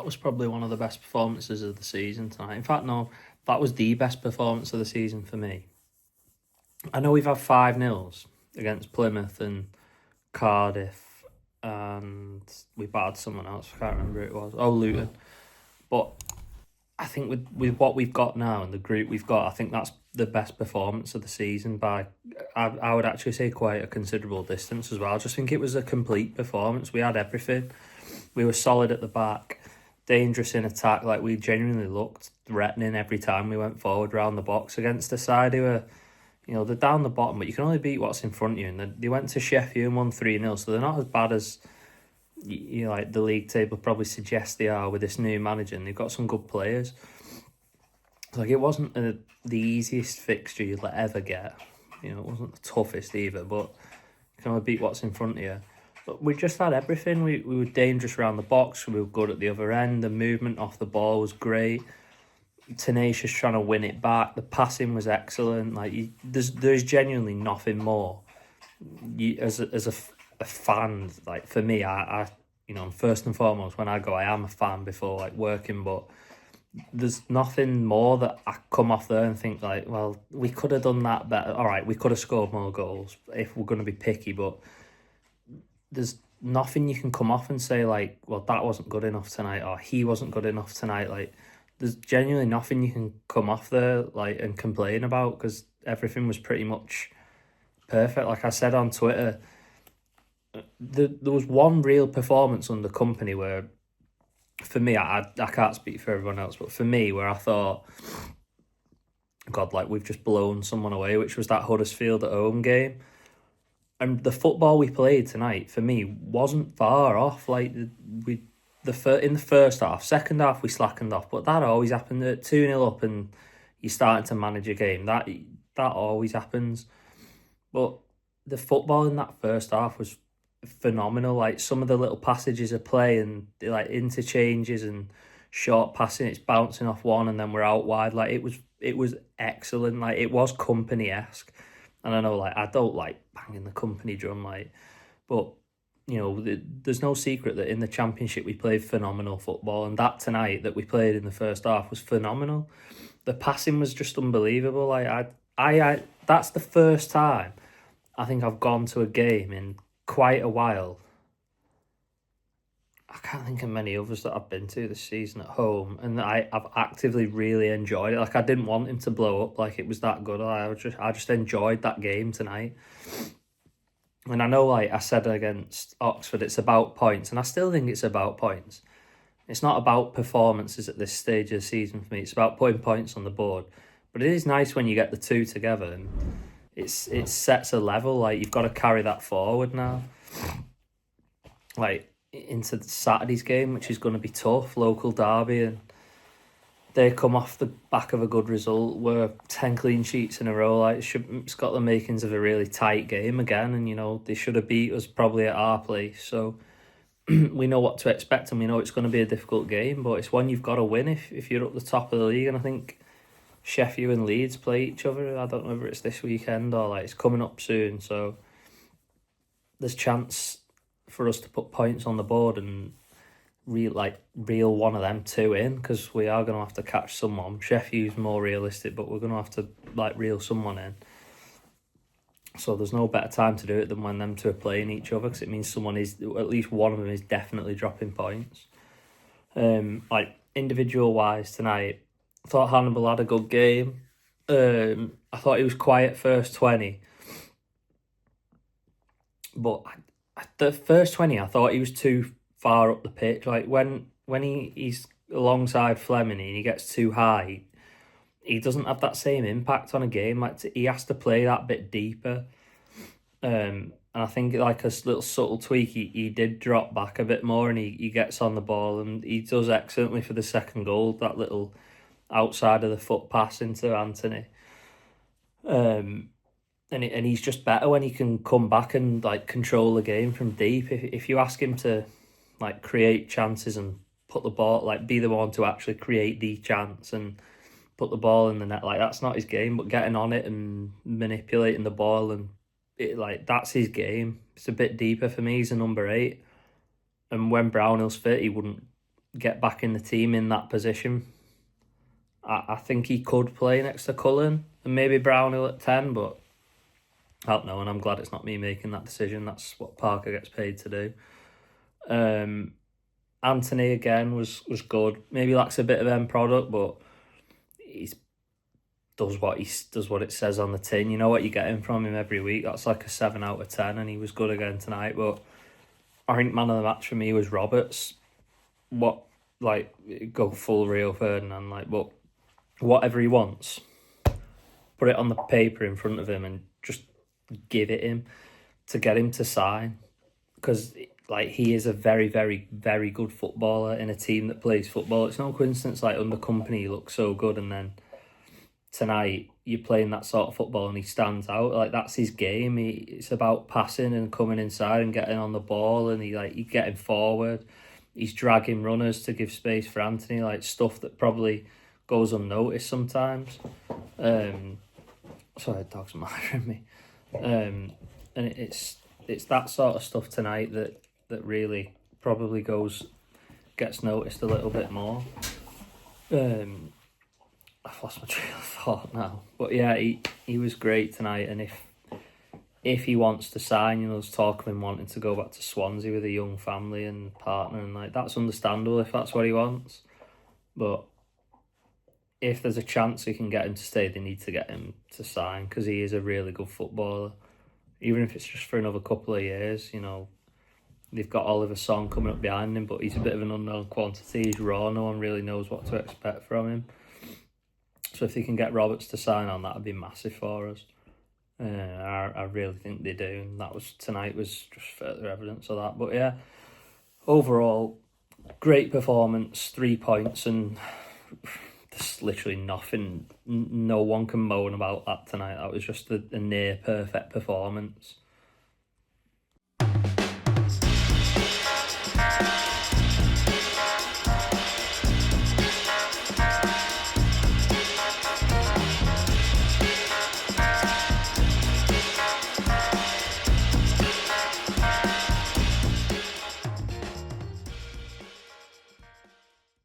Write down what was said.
that was probably one of the best performances of the season tonight. In fact, no, that was the best performance of the season for me. I know we've had 5-0s against Plymouth and Cardiff, and we battered someone else. I can't remember who it was. Oh, Luton. But I think with what we've got now and the group we've got, I think that's the best performance of the season by, I would actually say, quite a considerable distance as well. I just think it was a complete performance. We had everything. We were solid at the back, dangerous in attack. Like, we genuinely looked threatening every time we went forward round the box against a side who were, they're down the bottom, but you can only beat what's in front of you. And they went to Sheffield and won 3-0, so they're not as bad as like the league table probably suggests they are with this new manager, and they've got some good players. Like, it wasn't the easiest fixture you'll ever get. It wasn't the toughest either, but you can only beat what's in front of you. But we just had everything. We were dangerous around the box. We were good at the other end. The movement off the ball was great. Tenacious trying to win it back. The passing was excellent. Like, there's genuinely nothing more. As a fan, like, for me, I first and foremost, when I go, I am a fan before like working, but there's nothing more that I come off there and think like, well, we could have done that better. All right, we could have scored more goals if we're going to be picky, but there's nothing you can come off and say like, well, that wasn't good enough tonight, or he wasn't good enough tonight. Like, there's genuinely nothing you can come off there like and complain about, because everything was pretty much perfect. Like I said on Twitter, there was one real performance under company where, for me, I can't speak for everyone else, but for me, where I thought, God, like, we've just blown someone away, which was that Huddersfield at home game. And the football we played tonight, for me, wasn't far off. Like, in the first half, second half, we slackened off, but that always happened at 2-0 up and you're starting to manage a game. That always happens. But the football in that first half was phenomenal. Like, some of the little passages of play and like interchanges and short passing, it's bouncing off one and then we're out wide. Like, it was excellent. Like, it was company-esque. And I know, like, I don't like banging the company drum, like, but there's no secret that in the Championship we played phenomenal football, and that tonight that we played in the first half was phenomenal. The passing was just unbelievable. Like, I that's the first time I think I've gone to a game in quite a while. I can't think of many others that I've been to this season at home, and I've actively really enjoyed it. Like, I didn't want him to blow up, like, it was that good. I just enjoyed that game tonight. And I know, like I said against Oxford, it's about points, and I still think it's about points. It's not about performances at this stage of the season for me. It's about putting points on the board. But it is nice when you get the two together, and it sets a level. Like, you've got to carry that forward now, like, into Saturday's game, which is going to be tough, local derby, and they come off the back of a good result. We're 10 clean sheets in a row. Like, it's got the makings of a really tight game again, and they should have beat us probably at our place. So we know what to expect, and we know it's going to be a difficult game, but it's one you've got to win if you're up the top of the league. And I think Sheffield and Leeds play each other. I don't know whether it's this weekend or like it's coming up soon. So there's chance for us to put points on the board and reel one of them two in, because we are going to have to catch someone. Sheffield's more realistic, but we're going to have to like reel someone in. So there's no better time to do it than when them two are playing each other, because it means at least one of them is definitely dropping points. Like, individual wise tonight, I thought Hannibal had a good game. I thought he was quiet first 20, but the first 20 I thought he was too far up the pitch. Like, when he's alongside Fleming and he gets too high, he doesn't have that same impact on a game. Like, he has to play that bit deeper. And I think, like, a little subtle tweak, he did drop back a bit more, and he gets on the ball, and he does excellently for the second goal, that little outside of the foot pass into Anthony. And he's just better when he can come back and like control the game from deep. If you ask him to like create chances and put the ball, like be the one to actually create the chance and put the ball in the net, like that's not his game. But getting on it and manipulating the ball, and that's his game. It's a bit deeper for me. He's a number 8, and when Brownhill's fit, he wouldn't get back in the team in that position. I think he could play next to Cullen and maybe Brownhill at 10, but I don't know, and I'm glad it's not me making that decision. That's what Parker gets paid to do. Anthony again was good. Maybe lacks a bit of end product, but he does what it says on the tin. You know what you're getting from him every week. That's like a 7 out of 10, and he was good again tonight. But I think man of the match for me was Roberts. Go full Rio Ferdinand, but whatever he wants, put it on the paper in front of him and just give it him to get him to sign, because he is a very, very, very good footballer in a team that plays football. It's no coincidence under Company he looks so good, and then tonight you're playing that sort of football and he stands out. That's his game. It's about passing and coming inside and getting on the ball, and he's getting forward. He's dragging runners to give space for Anthony, stuff that probably goes unnoticed sometimes. Sorry, dog's murdering me. And it's that sort of stuff tonight that really probably gets noticed a little bit more. I've lost my trail of thought now, but yeah, he was great tonight. And if he wants to sign, there's talk of him wanting to go back to Swansea with a young family and partner, and that's understandable if that's what he wants. But if there's a chance we can get him to stay, they need to get him to sign, because he is a really good footballer. Even if it's just for another couple of years, they've got Oliver Song coming up behind him, but he's a bit of an unknown quantity. He's raw, no one really knows what to expect from him. So if they can get Roberts to sign on, that would be massive for us. I really think they do, and tonight was just further evidence of that. But yeah, overall, great performance, 3 points, and there's literally nothing, no one can moan about that tonight. That was just a near perfect performance.